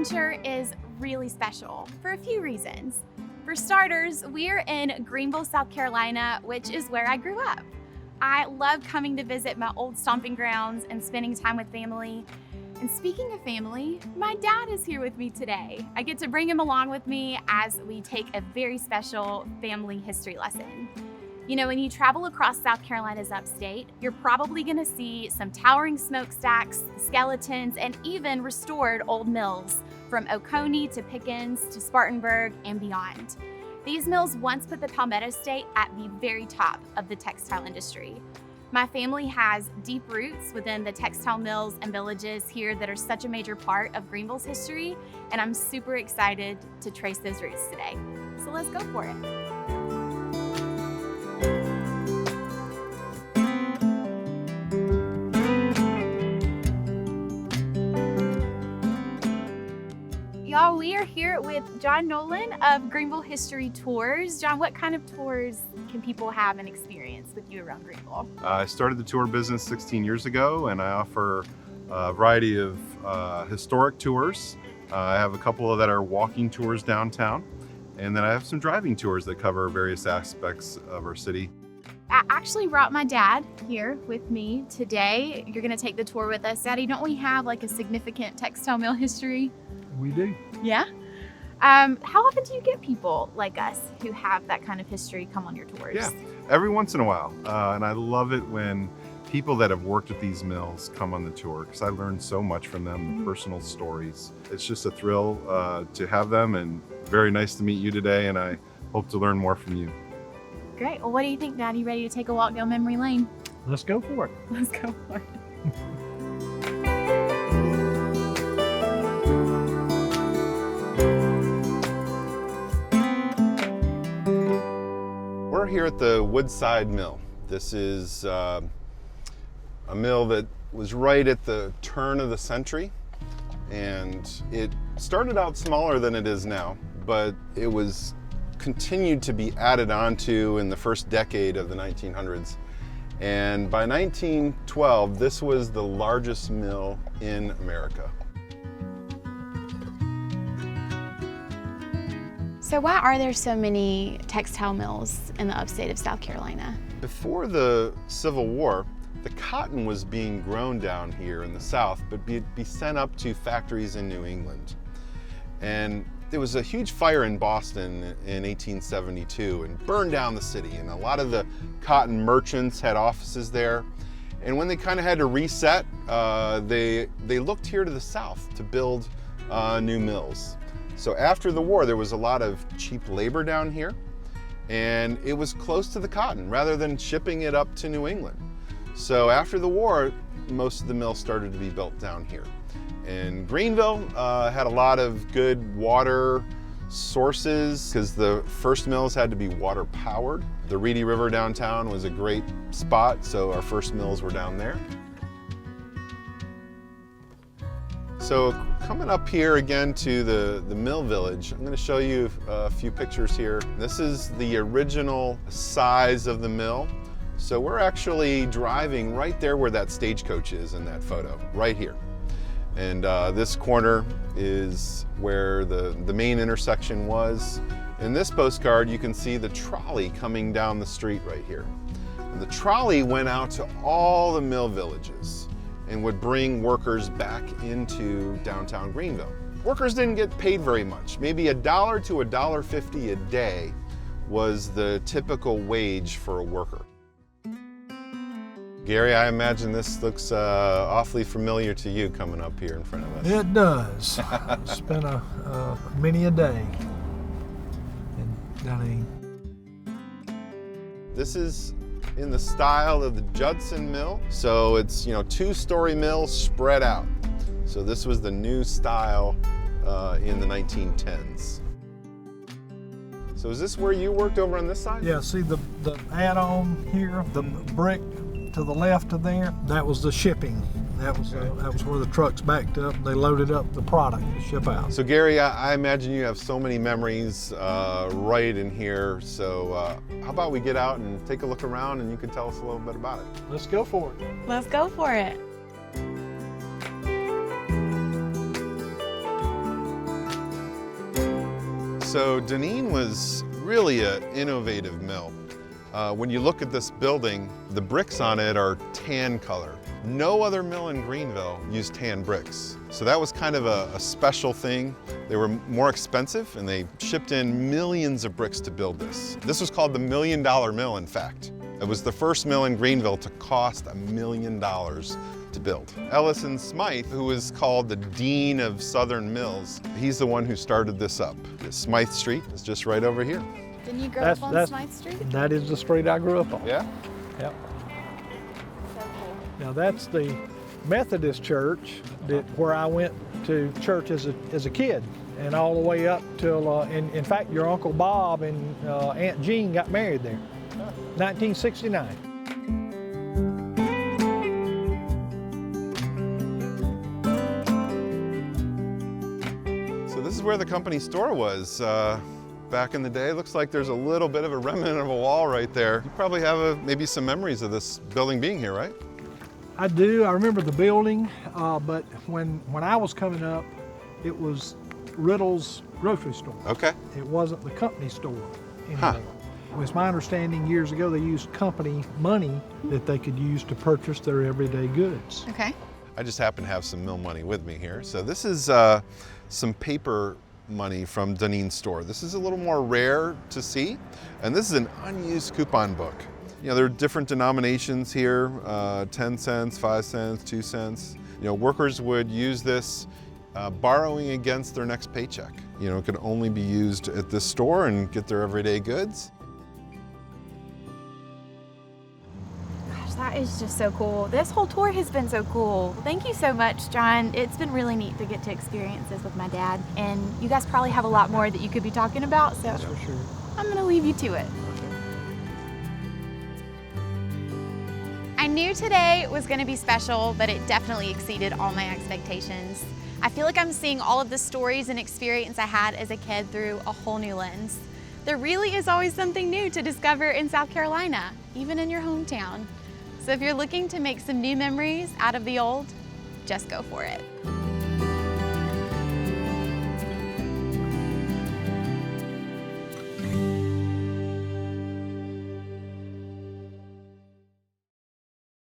adventure is really special for a few reasons. For starters, we're in Greenville, South Carolina, which is where I grew up. I love coming to visit my old stomping grounds and spending time with family. And speaking of family, my dad is here with me today. I get to bring him along with me as we take a very special family history lesson. You know, when you travel across South Carolina's upstate, you're probably gonna see some towering smokestacks, skeletons, and even restored old mills from Oconee to Pickens to Spartanburg and beyond. These mills once put the Palmetto State at the very top of the textile industry. My family has deep roots within the textile mills and villages here that are such a major part of Greenville's history, and I'm super excited to trace those roots today. So let's go for it. Y'all, we are here with John Nolan of Greenville History Tours. John, what kind of tours can people have and experience with you around Greenville? I started the tour business 16 years ago, and I offer a variety of historic tours. I have a couple that are walking tours downtown, and then I have some driving tours that cover various aspects of our city. I actually brought my dad here with me today. You're gonna take the tour with us. Daddy, don't we have like a significant textile mill history? We do. Yeah? How often do you get people like us who have that kind of history come on your tours? Yeah, every once in a while. And I love it when people that have worked at these mills come on the tour because I learned so much from them, the personal stories. It's just a thrill to have them, and very nice to meet you today, and I hope to learn more from you. Great. Well, what do you think, Dad? You ready to take a walk down memory lane? Let's go for it. Let's go for it. We're here at the Woodside Mill. This is a mill that was right at the turn of the century, and it started out smaller than it is now, but it was continued to be added onto in the first decade of the 1900s. And by 1912, this was the largest mill in America. So why are there so many textile mills in the upstate of South Carolina? Before the Civil War, the cotton was being grown down here in the South, but be sent up to factories in New England. And there was a huge fire in Boston in 1872 and burned down the city, and a lot of the cotton merchants had offices there. And when they kind of had to reset, they looked here to the South to build new mills. So after the war, there was a lot of cheap labor down here, and it was close to the cotton rather than shipping it up to New England. So after the war, most of the mills started to be built down here. And Greenville had a lot of good water sources because the first mills had to be water powered. The Reedy River downtown was a great spot, so our first mills were down there. So coming up here again to the mill village, I'm going to show you a few pictures here. This is the original size of the mill. So we're actually driving right there where that stagecoach is in that photo, right here. And this corner is where the main intersection was. In this postcard, you can see the trolley coming down the street right here. And the trolley went out to all the mill villages and would bring workers back into downtown Greenville. Workers didn't get paid very much. Maybe $1 to $1.50 a day was the typical wage for a worker. Gary, I imagine this looks awfully familiar to you coming up here in front of us. It does. It's been many a day in Dunedin. This is in the style of the Judson Mill. So it's, two-story mills spread out. So this was the new style in the 1910s. So is this where you worked over on this side? Yeah, see the add-on here, the brick to the left of there, that was the shipping. That was where the trucks backed up. They loaded up the product to ship out. So Gary, I imagine you have so many memories right in here. So how about we get out and take a look around, and you can tell us a little bit about it. Let's go for it. Let's go for it. So Devyn was really an innovative mill. When you look at this building, the bricks on it are tan color. No other mill in Greenville used tan bricks. So that was kind of a special thing. They were more expensive and they shipped in millions of bricks to build this. This was called the $1 million mill, in fact. It was the first mill in Greenville to cost $1 million to build. Ellison Smythe, who is called the Dean of Southern Mills, he's the one who started this up. Smythe Street is just right over here. Didn't you grow up on Smythe Street? That is the street I grew up on. Yeah? Yep. So cool. Now that's the Methodist church where I went to church as a kid, and all the way up till, in fact, your Uncle Bob and Aunt Jean got married there, 1969. So this is where the company store was back in the day. Looks like there's a little bit of a remnant of a wall right there. You probably have maybe some memories of this building being here, right? I do. I remember the building, but when I was coming up, it was Riddle's grocery store. Okay. It wasn't the company store anymore. Huh. It was my understanding years ago they used company money that they could use to purchase their everyday goods. Okay. I just happen to have some mill money with me here. So this is some paper money from Devyn's store. This is a little more rare to see, and this is an unused coupon book. You know, there are different denominations here, 10 cents, 5 cents, 2 cents. You know, workers would use this borrowing against their next paycheck. You know, it could only be used at this store and get their everyday goods. Gosh, that is just so cool. This whole tour has been so cool. Thank you so much, John. It's been really neat to get to experience this with my dad. And you guys probably have a lot more that you could be talking about, so That's for sure. I'm gonna leave you to it. I knew today was gonna be special, but it definitely exceeded all my expectations. I feel like I'm seeing all of the stories and experience I had as a kid through a whole new lens. There really is always something new to discover in South Carolina, even in your hometown. So if you're looking to make some new memories out of the old, just go for it.